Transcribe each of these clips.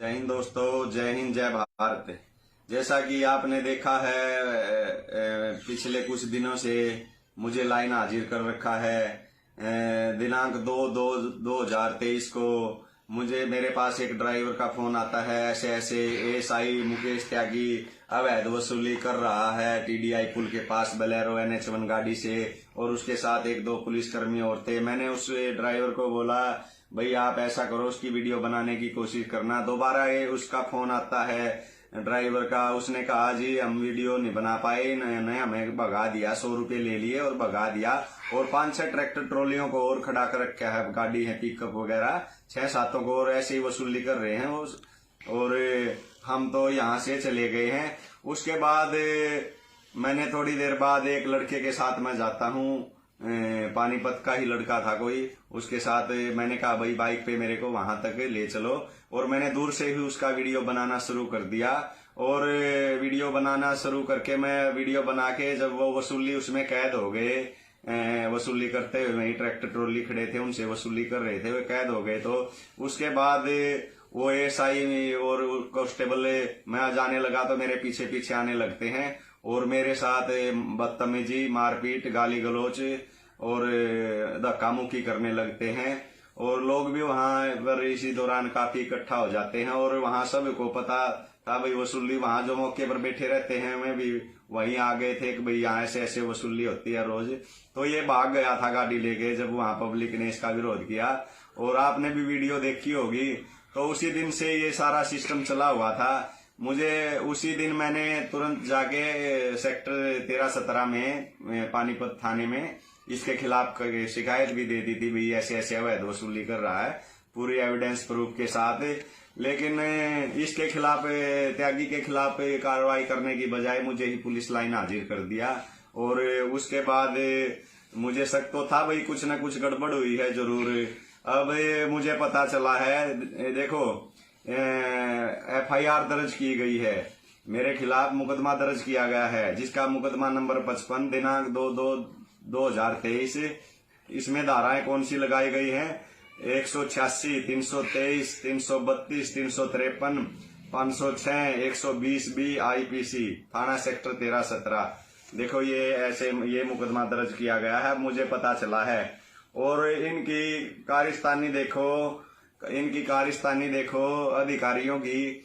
जय हिंद दोस्तों, जय हिंद, जय भारत। जैसा कि आपने देखा है, पिछले कुछ दिनों से मुझे लाइन हाजिर कर रखा है। दिनांक 2/2/2023 को मुझे मेरे पास एक ड्राइवर का फोन आता है। ऐसे ऐसे एएसआई मुकेश त्यागी अवैध वसूली कर रहा है टीडीआई पुल के पास बोलेरो NH1 गाड़ी से, और उसके साथ एक दो पुलिसकर्मी और थे। मैंने उस ड्राइवर को बोला, भाई आप ऐसा करो, उसकी वीडियो बनाने की कोशिश करना। दोबारा ये उसका फोन आता है ड्राइवर का। उसने कहा जी हम वीडियो नहीं बना पाए, ने हमें भगा दिया, 100 रुपये ले लिए और भगा दिया, और 5-6 ट्रैक्टर ट्रॉलियों को और खड़ा कर रखा है, गाड़ी है पिकअप वगैरह 6-7 को, और ऐसे ही वसूली कर रहे हैं और हम तो यहाँ से चले गए हैं। उसके बाद मैंने थोड़ी देर बाद एक लड़के के साथ मैं जाता हूँ, पानीपत का ही लड़का था कोई, उसके साथ मैंने कहा भाई बाइक पे मेरे को वहां तक ले चलो, और मैंने दूर से ही उसका वीडियो बनाना शुरू कर दिया। और वीडियो बनाना शुरू करके मैं वीडियो बना के जब वो वसूली उसमें कैद हो गए, वसूली करते हुए वही ट्रैक्टर ट्रॉली खड़े थे उनसे वसूली कर रहे थे, वे कैद हो गए। तो उसके बाद वो एएसआई और कांस्टेबल, मैं जाने लगा तो मेरे पीछे पीछे आने लगते हैं और मेरे साथ बदतमीजी, मारपीट, गाली गलौच और धक्का मुक्की करने लगते हैं। और लोग भी वहां पर इसी दौरान काफी इकट्ठा हो जाते हैं, और वहां सबको पता था भाई वसूली, वहां जो मौके पर बैठे रहते हैं मैं भी वहीं आ गए थे कि भाई यहाँ ऐसे ऐसे वसूली होती है रोज। तो ये भाग गया था गाड़ी लेके जब वहां पब्लिक ने इसका विरोध किया, और आपने भी वीडियो देखी होगी। तो उसी दिन से ये सारा सिस्टम चला हुआ था। मुझे उसी दिन मैंने तुरंत जाके सेक्टर 13-17 में पानीपत थाने में इसके खिलाफ शिकायत भी दे दी थी, भाई ऐसे ऐसे अवैध वसूली कर रहा है, पूरी एविडेंस प्रूफ के साथ। लेकिन इसके खिलाफ, त्यागी के खिलाफ कार्रवाई करने की बजाय मुझे ही पुलिस लाइन हाजिर कर दिया। और उसके बाद मुझे शक तो था भाई कुछ न कुछ गड़बड़ हुई है जरूर। अब मुझे पता चला है, देखो FIR दर्ज की गई है, मेरे खिलाफ मुकदमा दर्ज किया गया है, जिसका मुकदमा नंबर 55 दिनांक 2/2/2023। इसमें धाराएं कौन सी लगाई गई हैं? 186, 323, 332, 353, 506, 120B IPC, थाना सेक्टर 13-17। देखो ये मुकदमा दर्ज किया गया है, मुझे पता चला है। और इनकी कारस्तानी देखो अधिकारियों की।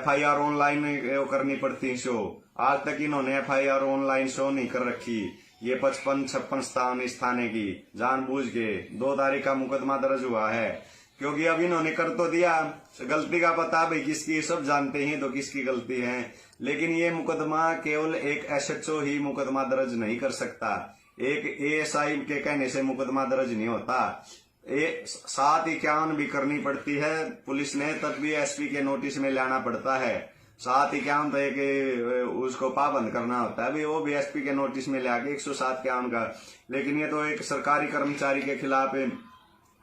FIR ऑनलाइन करनी पड़ती शो, आज तक इन्होंने FIR ऑनलाइन शो नहीं कर रखी। ये 55-56 इस थाने की जानबूझ के 2 तारीख का मुकदमा दर्ज हुआ है, क्योंकि अब इन्होंने कर तो दिया, गलती का पता भाई किसकी, सब जानते हैं तो किसकी गलती है। लेकिन ये मुकदमा केवल एक SHO ही मुकदमा दर्ज नहीं कर सकता, एक ASI के कहने से मुकदमा दर्ज नहीं होता। 751 भी करनी पड़ती है पुलिस ने, तब भी SP के नोटिस में लाना पड़ता है। 751 तो एक उसको पाबंद करना होता है, वो भी SP के नोटिस में लाके 107 का। लेकिन ये तो एक सरकारी कर्मचारी के खिलाफ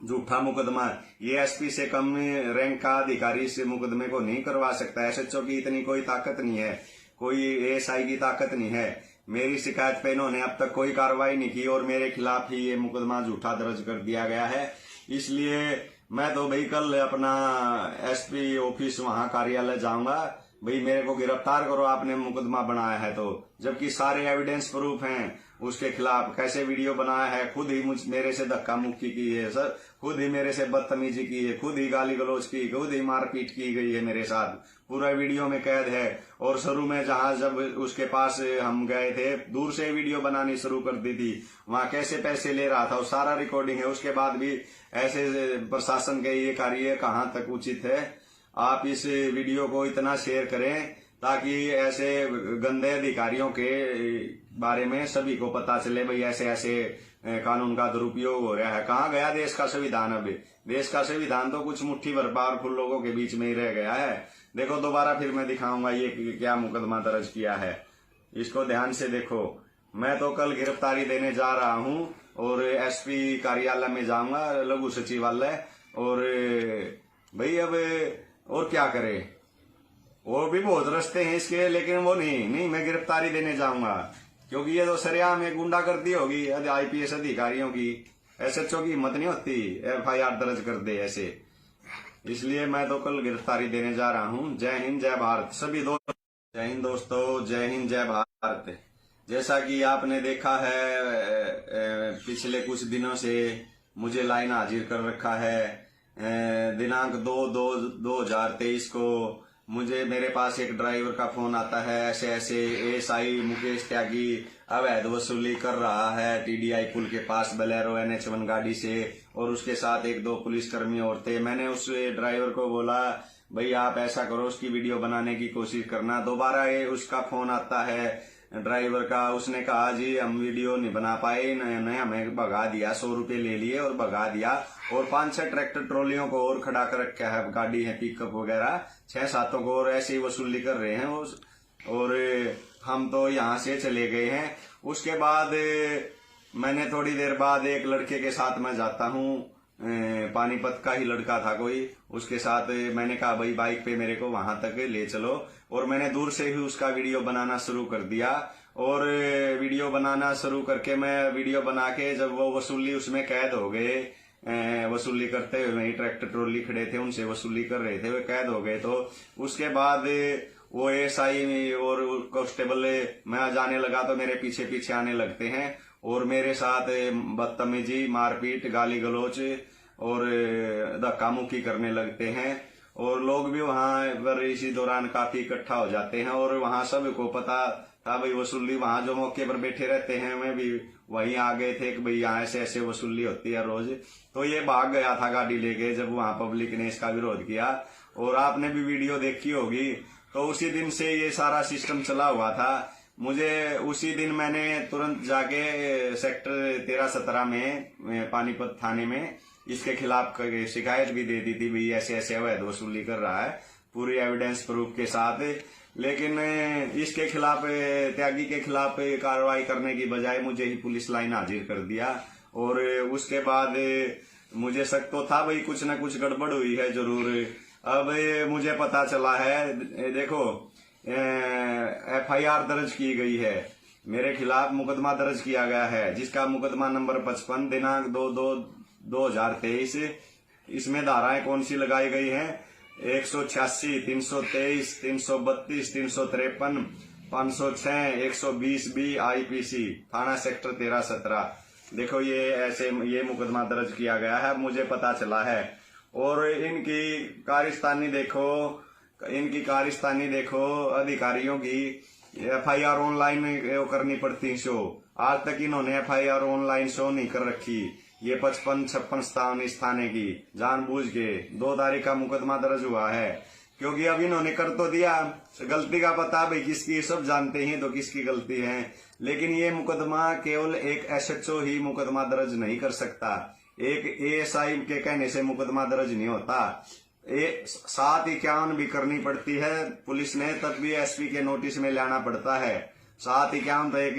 झूठा मुकदमा, ये SP से कम रैंक का अधिकारी से मुकदमे को नहीं करवा सकता। SHO की इतनी कोई ताकत नहीं है, कोई ASI की ताकत नहीं है। मेरी शिकायत पे इन्होंने अब तक कोई कार्रवाई नहीं की, और मेरे खिलाफ ही ये मुकदमा झूठा दर्ज कर दिया गया है। इसलिए मैं तो भाई कल अपना SP ऑफिस वहां कार्यालय जाऊंगा, भाई मेरे को गिरफ्तार करो, आपने मुकदमा बनाया है तो, जबकि सारे एविडेंस प्रूफ हैं उसके खिलाफ। कैसे वीडियो बनाया है, खुद ही मेरे से धक्का मुक्की की है सर, खुद ही मेरे से बदतमीजी की है, खुद ही गाली गलौज की, खुद ही मारपीट की गई है मेरे साथ, पूरा वीडियो में कैद है। और शुरू में जहां जब उसके पास हम गए थे, दूर से वीडियो बनानी शुरू कर दी थी, वहां कैसे पैसे ले रहा था वो सारा रिकॉर्डिंग है। उसके बाद भी ऐसे प्रशासन के ये कार्य कहाँ तक उचित है? आप इस वीडियो को इतना शेयर करें ताकि ऐसे गंदे अधिकारियों के बारे में सभी को पता चले, भाई ऐसे ऐसे कानून का दुरुपयोग हो रहा है। कहाँ गया देश का संविधान? अब देश का संविधान तो कुछ मुट्ठी भर पावरफुल लोगों के बीच में ही रह गया है। देखो दोबारा फिर मैं दिखाऊंगा ये क्या मुकदमा दर्ज किया है, इसको ध्यान से देखो। मैं तो कल गिरफ्तारी देने जा रहा हूँ और SP कार्यालय में जाऊंगा, लघु सचिवालय। और भाई अब और क्या करे, और भी बहुत रास्ते हैं इसके, लेकिन वो नहीं मैं गिरफ्तारी देने जाऊंगा, क्योंकि ये तो सरेआम में गुंडागर्दी होगी IPS अधिकारियों की। SHO की हिम्मत नहीं होती FIR दर्ज कर दे ऐसे। इसलिए मैं तो कल गिरफ्तारी देने जा रहा हूँ। जय हिंद जय भारत सभी दोस्तों। जय हिंद दोस्तों, जय हिंद जय भारत। जैसा कि आपने देखा है पिछले कुछ दिनों से मुझे लाइन हाजिर कर रखा है। दिनांक 2/2/2023 को मुझे मेरे पास एक ड्राइवर का फोन आता है, ऐसे ऐसे एएसआई मुकेश त्यागी अवैध वसूली कर रहा है टीडीआई पुल के पास बोलेरो NH1 गाड़ी से, और उसके साथ 1-2 पुलिसकर्मी और थे। मैंने उस ड्राइवर को बोला भाई आप ऐसा करो, उसकी वीडियो बनाने की कोशिश करना। दोबारा ये उसका फोन आता है ड्राइवर का, उसने कहा जी हम वीडियो नहीं बना पाए, ने हमें भगा दिया, 100 रुपये ले लिए और भगा दिया, और 5-6 ट्रैक्टर ट्रॉलियों को और खड़ा कर रखा है, गाड़ी है पिकअप वगैरह 6-7 को, और ऐसे ही वसूली कर रहे हैं और हम तो यहाँ से चले गए हैं। उसके बाद मैंने थोड़ी देर बाद एक लड़के के साथ मैं जाता हूँ, पानीपत का ही लड़का था कोई, उसके साथ मैंने कहा भाई बाइक पे मेरे को वहां तक ले चलो, और मैंने दूर से ही उसका वीडियो बनाना शुरू कर दिया। और वीडियो बनाना शुरू करके मैं वीडियो बना के जब वो वसूली उसमें कैद हो गए, वसूली करते हुए वही ट्रैक्टर ट्रॉली खड़े थे उनसे वसूली कर रहे थे, वे कैद हो गए। तो उसके बाद वो एएसआई और कांस्टेबल मैं जाने लगा तो मेरे पीछे पीछे आने लगते हैं और मेरे साथ बदतमीजी, मारपीट, गाली गलौच और धक्का मुक्की करने लगते हैं। और लोग भी वहां पर इसी दौरान काफी इकट्ठा हो जाते हैं, और वहां सबको पता था भाई वसूली, वहां जो मौके पर बैठे रहते हैं मैं भी वहीं आ गए थे कि भाई यहाँ ऐसे ऐसे वसूली होती है रोज। तो ये भाग गया था गाड़ी लेके जब वहां पब्लिक ने इसका विरोध किया, और आपने भी वीडियो देखी होगी। तो उसी दिन से ये सारा सिस्टम चला हुआ था। मुझे उसी दिन मैंने तुरंत जाके सेक्टर 13-17 में पानीपत थाने में इसके खिलाफ शिकायत भी दे दी थी, भाई ऐसे ऐसे अवैध वसूली कर रहा है, पूरी एविडेंस प्रूफ के साथ। लेकिन इसके खिलाफ, त्यागी के खिलाफ कार्रवाई करने की बजाय मुझे ही पुलिस लाइन हाजिर कर दिया। और उसके बाद मुझे शक तो था भाई कुछ न कुछ गड़बड़ हुई है जरूर। अब मुझे पता चला है, देखो FIR दर्ज की गई है, मेरे खिलाफ मुकदमा दर्ज किया गया है, जिसका मुकदमा नंबर 55 दिनांक 2/2/2023। इसमें धाराएं कौन सी लगाई गई हैं? 186, 323, 332, 353, 506, 120B IPC थाना सेक्टर 13-17। देखो ये मुकदमा दर्ज किया गया है, मुझे पता चला है। और इनकी कारस्तानी देखो अधिकारियों की FIR ऑनलाइन करनी पड़ती शो। आज तक इन्होंने FIR ऑनलाइन शो नहीं कर रखी। ये 55-56 थाने की जानबूझ के 2 तारीख का मुकदमा दर्ज हुआ है, क्योंकि अब इन्होंने कर तो दिया, गलती का पता भाई किसकी, सब जानते हैं तो किसकी गलती है। लेकिन ये मुकदमा केवल एक SHO ही मुकदमा दर्ज नहीं कर सकता, एक ASI के कहने से मुकदमा दर्ज नहीं होता। 751 भी करनी पड़ती है पुलिस ने, तब भी SP के नोटिस में लाना पड़ता है। 751 तो एक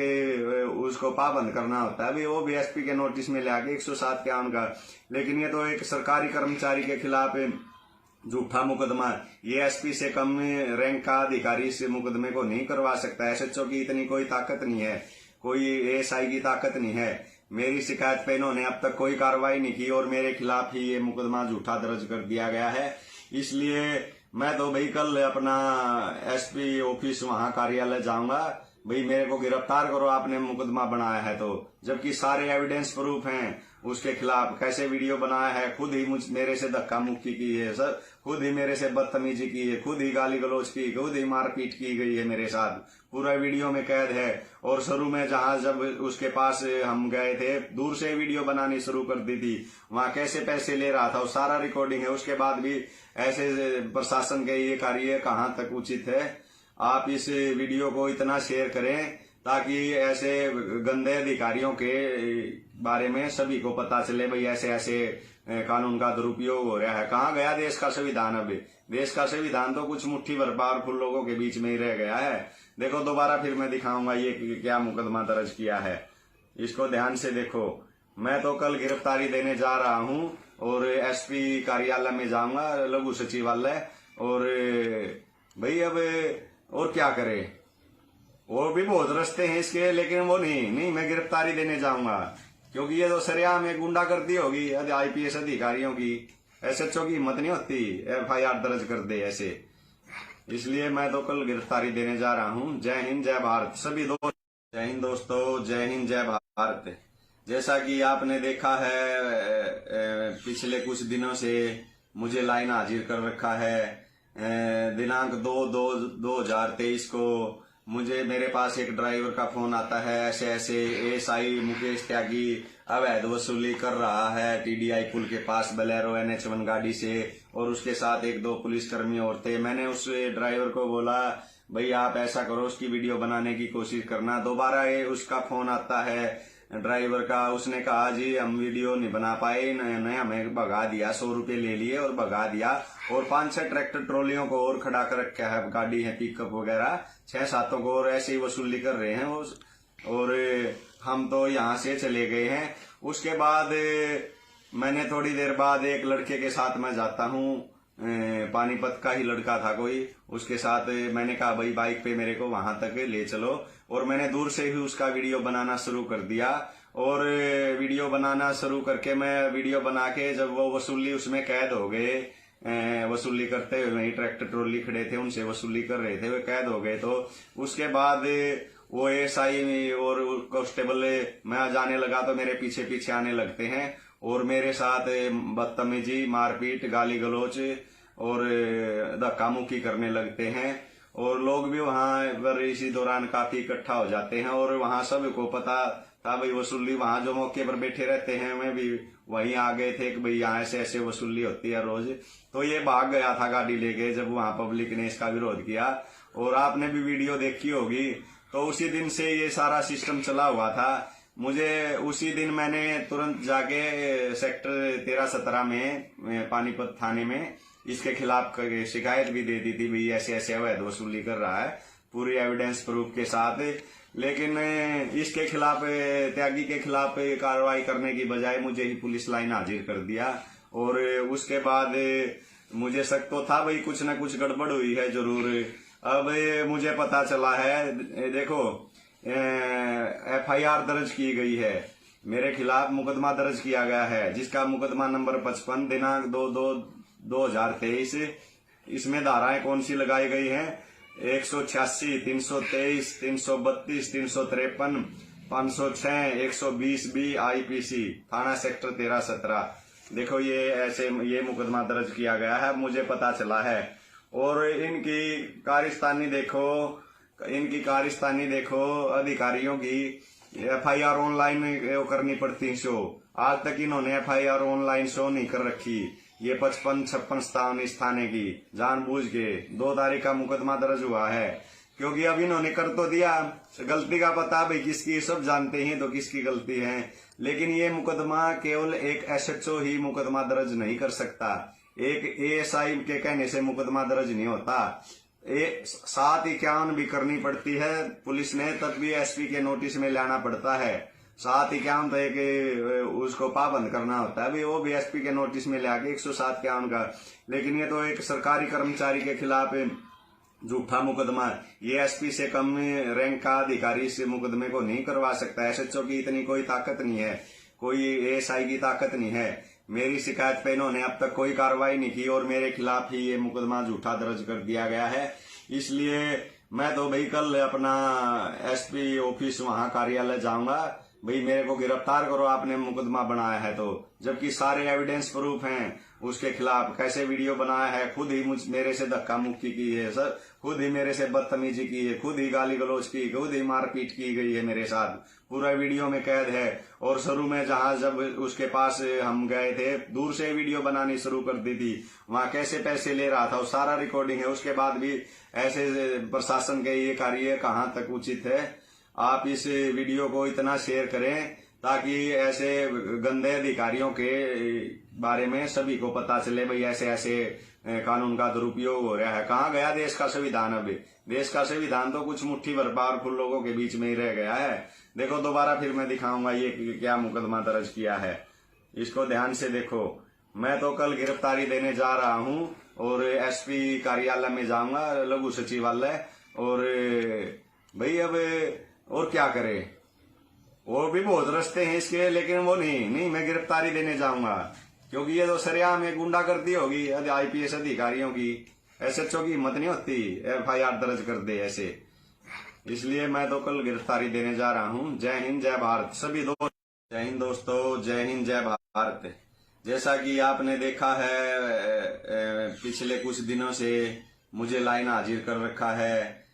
उसको पाबंद करना होता है, भी वो भी SP के नोटिस में लाके 107-51 का। लेकिन ये तो एक सरकारी कर्मचारी के खिलाफ झूठा मुकदमा, ये SP से कम रैंक का अधिकारी इस मुकदमे को नहीं करवा सकता। SHO की इतनी कोई ताकत नहीं है, कोई ASI की ताकत नहीं है। मेरी शिकायत पे इन्होंने अब तक कोई कार्रवाई नहीं की और मेरे खिलाफ ही ये मुकदमा झूठा दर्ज कर दिया गया है। इसलिए मैं तो भाई कल अपना SP ऑफिस वहां कार्यालय जाऊंगा, भाई मेरे को गिरफ्तार करो, आपने मुकदमा बनाया है तो, जबकि सारे एविडेंस प्रूफ हैं उसके खिलाफ। कैसे वीडियो बनाया है, खुद ही मेरे से धक्का मुक्की की है सर, खुद ही मेरे से बदतमीजी की है, खुद ही गाली गलौज की, खुद ही मारपीट की गई है मेरे साथ, पूरा वीडियो में कैद है। और शुरू में जब उसके पास हम गए थे, दूर से वीडियो बनानी शुरू कर दी थी, वहां कैसे पैसे ले रहा था वो सारा रिकॉर्डिंग है। उसके बाद भी ऐसे प्रशासन के ये कार्य कहाँ तक उचित है? आप इस वीडियो को इतना शेयर करें ताकि ऐसे गंदे अधिकारियों के बारे में सभी को पता चले, भाई ऐसे ऐसे कानून का दुरुपयोग हो रहा है। कहाँ गया देश का संविधान? अब देश का संविधान तो कुछ मुट्ठी भर पावरफुल लोगों के बीच में ही रह गया है। देखो दोबारा फिर मैं दिखाऊंगा ये क्या मुकदमा दर्ज किया है, इसको ध्यान से देखो। मैं तो कल गिरफ्तारी देने जा रहा हूं और SP कार्यालय में जाऊंगा, लघु सचिवालय। और भाई अब और क्या करे, और भी बहुत रास्ते हैं इसके, लेकिन वो नहीं मैं गिरफ्तारी देने जाऊंगा, क्योंकि ये तो सरेआम में गुंडागर्दी होगी IPS अधिकारियों की। एसएचओ की हिम्मत नहीं होती FIR दर्ज कर दे ऐसे। इसलिए मैं तो कल गिरफ्तारी देने जा रहा हूँ। जय हिंद जय भारत सभी दोस्त। जय हिंद दोस्तों, जय हिंद जय भारत। जैसा कि आपने देखा है पिछले कुछ दिनों से मुझे लाइन हाजिर कर रखा है। दिनांक 2/2/2023 को मुझे मेरे पास एक ड्राइवर का फोन आता है, ऐसे ऐसे ASI मुकेश त्यागी अवैध वसूली कर रहा है TDI पुल के पास बोलेरो NH1 गाड़ी से, और उसके साथ 1-2 पुलिसकर्मी और थे। मैंने उस ड्राइवर को बोला भाई आप ऐसा करो, उसकी वीडियो बनाने की कोशिश करना। दोबारा ये उसका फोन आता है ड्राइवर का, उसने कहा जी हम वीडियो नहीं बना पाए, ने हमें भगा दिया, 100 रुपये ले लिए और भगा दिया, और 5-6 ट्रैक्टर ट्रॉलियों को और खड़ा कर रखा है, गाड़ी है पिकअप वगैरह 6-7 को, और ऐसे ही वसूली कर रहे हैं और हम तो यहाँ से चले गए हैं। उसके बाद मैंने थोड़ी देर बाद एक लड़के के साथ मैं जाता हूँ, पानीपत का ही लड़का था कोई, उसके साथ मैंने कहा भाई बाइक पे मेरे को वहां तक ले चलो, और मैंने दूर से ही उसका वीडियो बनाना शुरू कर दिया। और वीडियो बनाना शुरू करके मैं वीडियो बना के जब वो वसूली उसमें कैद हो गए, वसूली करते हुए वही ट्रैक्टर ट्रॉली खड़े थे उनसे वसूली कर रहे थे, वे कैद हो गए। तो उसके बाद वो ASI और कांस्टेबल मैं जाने लगा तो मेरे पीछे पीछे आने लगते हैं और मेरे साथ बदतमीजी, मारपीट, गाली गलौच और धक्का मुक्की करने लगते हैं। और लोग भी वहां पर इसी दौरान काफी इकट्ठा हो जाते हैं, और वहां सबको पता था भाई वसूली, वहां जो मौके पर बैठे रहते हैं मैं भी वहीं आ गए थे कि भाई यहाँ ऐसे ऐसे वसूली होती है रोज। तो ये भाग गया था गाड़ी लेके जब वहां पब्लिक ने इसका विरोध किया, और आपने भी वीडियो देखी होगी। तो उसी दिन से ये सारा सिस्टम चला हुआ था। मुझे उसी दिन मैंने तुरंत जाके सेक्टर 13-17 में पानीपत थाने में इसके खिलाफ शिकायत भी दे दी थी, भाई ऐसे ऐसे अवैध वसूली कर रहा है, पूरी एविडेंस प्रूफ के साथ। लेकिन इसके खिलाफ, त्यागी के खिलाफ कार्रवाई करने की बजाय मुझे ही पुलिस लाइन हाजिर कर दिया। और उसके बाद मुझे शक तो था भाई कुछ न कुछ गड़बड़ हुई है जरूर। अब मुझे पता चला है, देखो FIR दर्ज की गई है, मेरे खिलाफ मुकदमा दर्ज किया गया है, जिसका मुकदमा नंबर 55 दिनांक 2/2/2023। इसमें धाराएं कौन सी लगाई गई हैं? 186, 323, 332, 353, 506, 120B IPC थाना सेक्टर 13-17। देखो ये मुकदमा दर्ज किया गया है, मुझे पता चला है। और इनकी कारस्तानी देखो अधिकारियों की FIR ऑनलाइन करनी पड़ती शो। आज तक इन्होंने FIR ऑनलाइन शो नहीं कर रखी। ये 55, 56, 57 थाने की जानबूझ के 2 तारीख का मुकदमा दर्ज हुआ है, क्योंकि अब इन्होंने कर तो दिया, गलती का पता भाई किसकी, सब जानते हैं तो किसकी गलती है। लेकिन ये मुकदमा केवल एक SHO ही मुकदमा दर्ज नहीं कर सकता, एक ASI के कहने से मुकदमा दर्ज नहीं होता। 751 भी करनी पड़ती है पुलिस ने, तब भी SP के नोटिस में लाना पड़ता है। 751 तो एक उसको पाबंद करना होता है, वो भी SP के नोटिस में लाके 107 का। लेकिन ये तो एक सरकारी कर्मचारी के खिलाफ झूठा मुकदमा, ये SP से कम रैंक का अधिकारी से मुकदमे को नहीं करवा सकता। SHO की इतनी कोई ताकत नहीं है, कोई ASI की ताकत नहीं है। मेरी शिकायत पे इन्होंने अब तक कोई कार्रवाई नहीं की और मेरे खिलाफ ही ये मुकदमा झूठा दर्ज कर दिया गया है। इसलिए मैं तो भाई कल अपना SP ऑफिस वहां कार्यालय जाऊंगा, भाई मेरे को गिरफ्तार करो, आपने मुकदमा बनाया है तो, जबकि सारे एविडेंस प्रूफ हैं उसके खिलाफ। कैसे वीडियो बनाया है, खुद ही मेरे से धक्का मुक्की की है सर, खुद ही मेरे से बदतमीजी की है, खुद ही गाली गलौज की, खुद ही मारपीट की गई है मेरे साथ, पूरा वीडियो में कैद है। और शुरू में जब उसके पास हम गए थे, दूर से वीडियो बनानी शुरू कर दी थी, वहां कैसे पैसे ले रहा था वो सारा रिकॉर्डिंग है। उसके बाद भी ऐसे प्रशासन के ये कार्य कहाँ तक उचित है? आप इस वीडियो को इतना शेयर करें ताकि ऐसे गंदे अधिकारियों के बारे में सभी को पता चले, भाई ऐसे ऐसे कानून का दुरुपयोग हो रहा है। कहाँ गया देश का संविधान? अब देश का संविधान तो कुछ मुट्ठी भर पावरफुल लोगों के बीच में ही रह गया है। देखो दोबारा फिर मैं दिखाऊंगा ये क्या मुकदमा दर्ज किया है, इसको ध्यान से देखो। मैं तो कल गिरफ्तारी देने जा रहा हूँ और SP कार्यालय में जाऊंगा, लघु सचिवालय। और भाई अब और क्या करे, और भी बहुत रास्ते हैं इसके, लेकिन वो नहीं मैं गिरफ्तारी देने जाऊंगा। क्योंकि ये तो सरेआम में गुंडागर्दी होगी आईपीएस अधिकारियों की। एसएचओ की हिम्मत नहीं होती एफआईआर दर्ज कर दे ऐसे। इसलिए मैं तो कल गिरफ्तारी देने जा रहा हूँ। जय हिंद जय भारत सभी दोस्त। जय हिंद दोस्तों, जय हिंद जय भारत। जैसा कि आपने देखा है पिछले कुछ दिनों से मुझे लाइन हाजिर कर रखा है।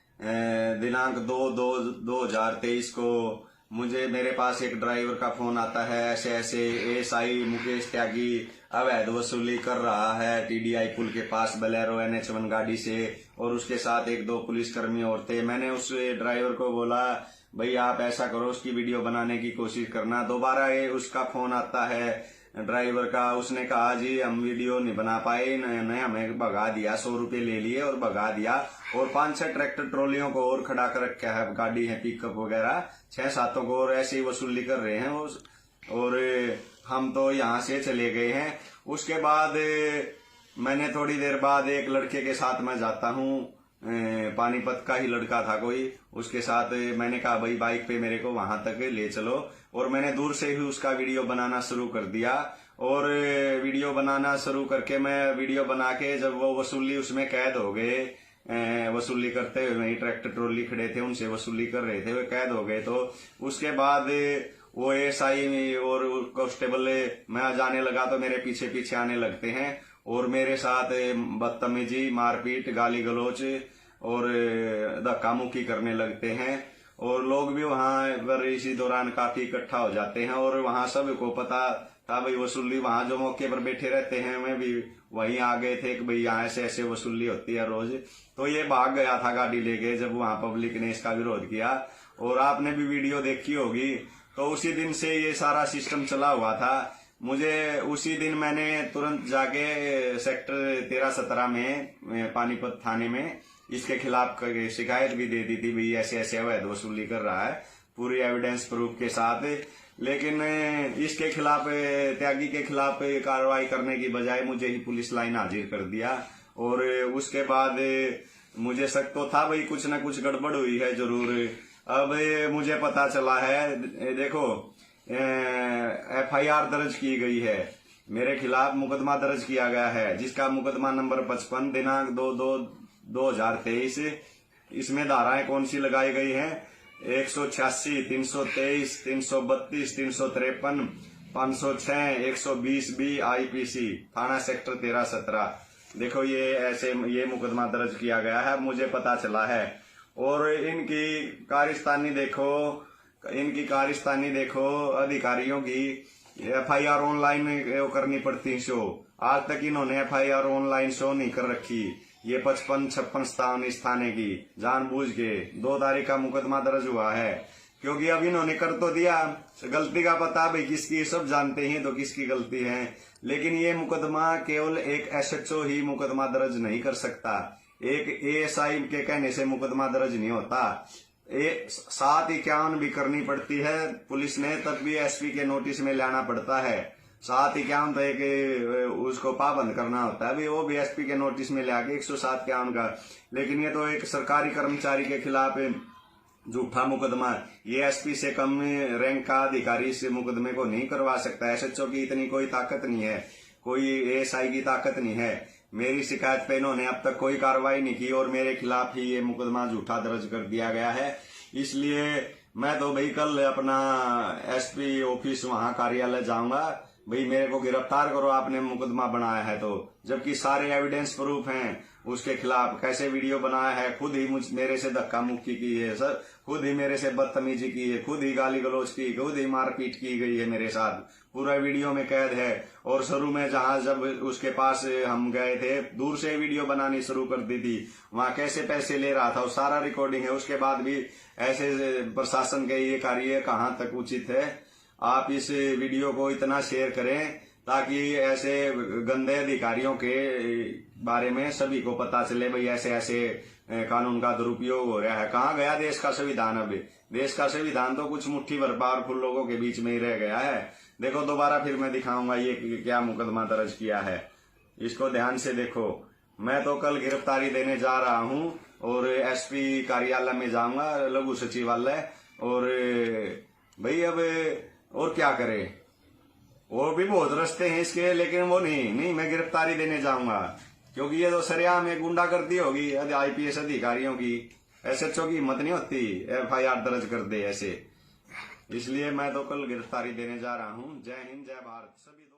दिनांक 2/2/2023 को मुझे मेरे पास एक ड्राइवर का फोन आता है, ऐसे ऐसे एएसआई मुकेश त्यागी अवैध वसूली कर रहा है टीडीआई पुल के पास बोलेरो NH1 गाड़ी से, और उसके साथ 1-2 पुलिसकर्मी और थे। मैंने उस ड्राइवर को बोला भाई आप ऐसा करो, उसकी वीडियो बनाने की कोशिश करना। दोबारा ये उसका फोन आता है ड्राइवर का, उसने कहा जी हम वीडियो नहीं बना पाए, ने हमें भगा दिया, 100 रुपये ले लिए और भगा दिया, और 5-6 ट्रैक्टर ट्रॉलियों को और खड़ा कर रखा है, गाड़ी है पिकअप वगैरह 6-7 को, और ऐसे ही वसूली कर रहे हैं और हम तो यहाँ से चले गए हैं। उसके बाद मैंने थोड़ी देर बाद एक लड़के के साथ मैं जाता हूँ, पानीपत का ही लड़का था कोई, उसके साथ मैंने कहा भाई बाइक पे मेरे को वहां तक ले चलो, और मैंने दूर से ही उसका वीडियो बनाना शुरू कर दिया। और वीडियो बनाना शुरू करके मैं वीडियो बना के जब वो वसूली उसमें कैद हो गए, वसूली करते हुए वही ट्रैक्टर ट्रॉली खड़े थे उनसे वसूली कर रहे थे, वे कैद हो गए। तो उसके बाद वो एएसआई और कांस्टेबल मैं जाने लगा तो मेरे पीछे पीछे आने लगते हैं और मेरे साथ बदतमीजी, मारपीट, गाली गलौच और धक्का मुक्की करने लगते हैं। और लोग भी वहां पर इसी दौरान काफी इकट्ठा हो जाते हैं, और वहां सबको पता था भाई वसूली, वहां जो मौके पर बैठे रहते हैं मैं भी वहीं आ गए थे कि भाई यहाँ ऐसे ऐसे वसूली होती है रोज। तो ये भाग गया था गाड़ी लेके जब वहां पब्लिक ने इसका विरोध किया, और आपने भी वीडियो देखी होगी। तो उसी दिन से ये सारा सिस्टम चला हुआ था। मुझे उसी दिन मैंने तुरंत जाके सेक्टर 13-17 में पानीपत थाने में इसके खिलाफ शिकायत भी दे दी थी, भाई ऐसे ऐसे अवैध वसूली कर रहा है, पूरी एविडेंस प्रूफ के साथ। लेकिन इसके खिलाफ, त्यागी के खिलाफ कार्रवाई करने की बजाय मुझे ही पुलिस लाइन हाजिर कर दिया। और उसके बाद मुझे शक तो था भाई कुछ न कुछ गड़बड़ हुई है जरूर। अब मुझे पता चला है, देखो एफआईआर दर्ज की गई है, मेरे खिलाफ मुकदमा दर्ज किया गया है, जिसका मुकदमा नंबर 55 दिनांक 2/2/2023। इसमें धाराएं कौन सी लगाई गई हैं? 186, 323, 332, 353, 506, 120B आईपीसी, थाना सेक्टर 13-17। देखो ये मुकदमा दर्ज किया गया है, मुझे पता चला है। और इनकी कारस्तानी देखो अधिकारियों की, एफआईआर ऑनलाइन करनी पड़ती शो। आज तक इन्होंने एफआईआर ऑनलाइन शो नहीं कर रखी। ये 55-56 इस थाने की जानबूझ के 2 तारीख का मुकदमा दर्ज हुआ है, क्योंकि अब इन्होंने कर तो दिया, गलती का पता भाई किसकी, सब जानते हैं तो किसकी गलती है। लेकिन ये मुकदमा केवल एक एसएचओ ही मुकदमा दर्ज नहीं कर सकता, एक एएसआई के कहने से मुकदमा दर्ज नहीं होता। 751 भी करनी पड़ती है पुलिस ने, तब भी एसपी के नोटिस में लाना पड़ता है। 751 तो एक उसको पाबंद करना होता है, वो भी एसपी के नोटिस में लाके 107 का। लेकिन ये तो एक सरकारी कर्मचारी के खिलाफ झूठा मुकदमा, ये एसपी से कम रैंक का अधिकारी इस मुकदमे को नहीं करवा सकता। एसएचओ की इतनी कोई ताकत नहीं है, कोई एएसआई की ताकत नहीं है। मेरी शिकायत पे इन्होंने अब तक कोई कार्रवाई नहीं की और मेरे खिलाफ ही ये मुकदमा झूठा दर्ज कर दिया गया है। इसलिए मैं तो भाई कल अपना एसपी ऑफिस वहां कार्यालय जाऊंगा, भाई मेरे को गिरफ्तार करो, आपने मुकदमा बनाया है तो, जबकि सारे एविडेंस प्रूफ हैं उसके खिलाफ। कैसे वीडियो बनाया है, खुद ही मेरे से धक्का मुक्की की है सर, खुद ही मेरे से बदतमीजी की है, खुद ही गाली गलौज की, खुद ही मारपीट की गई है मेरे साथ, पूरा वीडियो में कैद है। और शुरू में जब उसके पास हम गए थे, दूर से वीडियो बनानी शुरू कर दी थी, वहां कैसे पैसे ले रहा था वो सारा रिकॉर्डिंग है। उसके बाद भी ऐसे प्रशासन के ये कार्य कहाँ तक उचित है। आप इस वीडियो को इतना शेयर करें ताकि ऐसे गंदे अधिकारियों के बारे में सभी को पता चले, भाई ऐसे ऐसे कानून का दुरुपयोग हो रहा है। कहाँ गया देश का संविधान? अब देश का संविधान तो कुछ मुट्ठी भर पावरफुल लोगों के बीच में ही रह गया है। देखो दोबारा फिर मैं दिखाऊंगा ये क्या मुकदमा दर्ज किया है, इसको ध्यान से देखो। मैं तो कल गिरफ्तारी देने जा रहा हूँ और एसपी कार्यालय में जाऊंगा, लघु सचिवालय। और भाई अब और क्या करें, और भी बहुत रास्ते हैं इसके, लेकिन वो नहीं मैं गिरफ्तारी देने जाऊंगा, क्योंकि ये तो सरेआम में गुंडागर्दी होगी IPS अधिकारियों की। SHO की हिम्मत नहीं होती FIR दर्ज कर दे ऐसे, इसलिए मैं तो कल गिरफ्तारी देने जा रहा हूँ। जय हिंद, जय भारत सभी।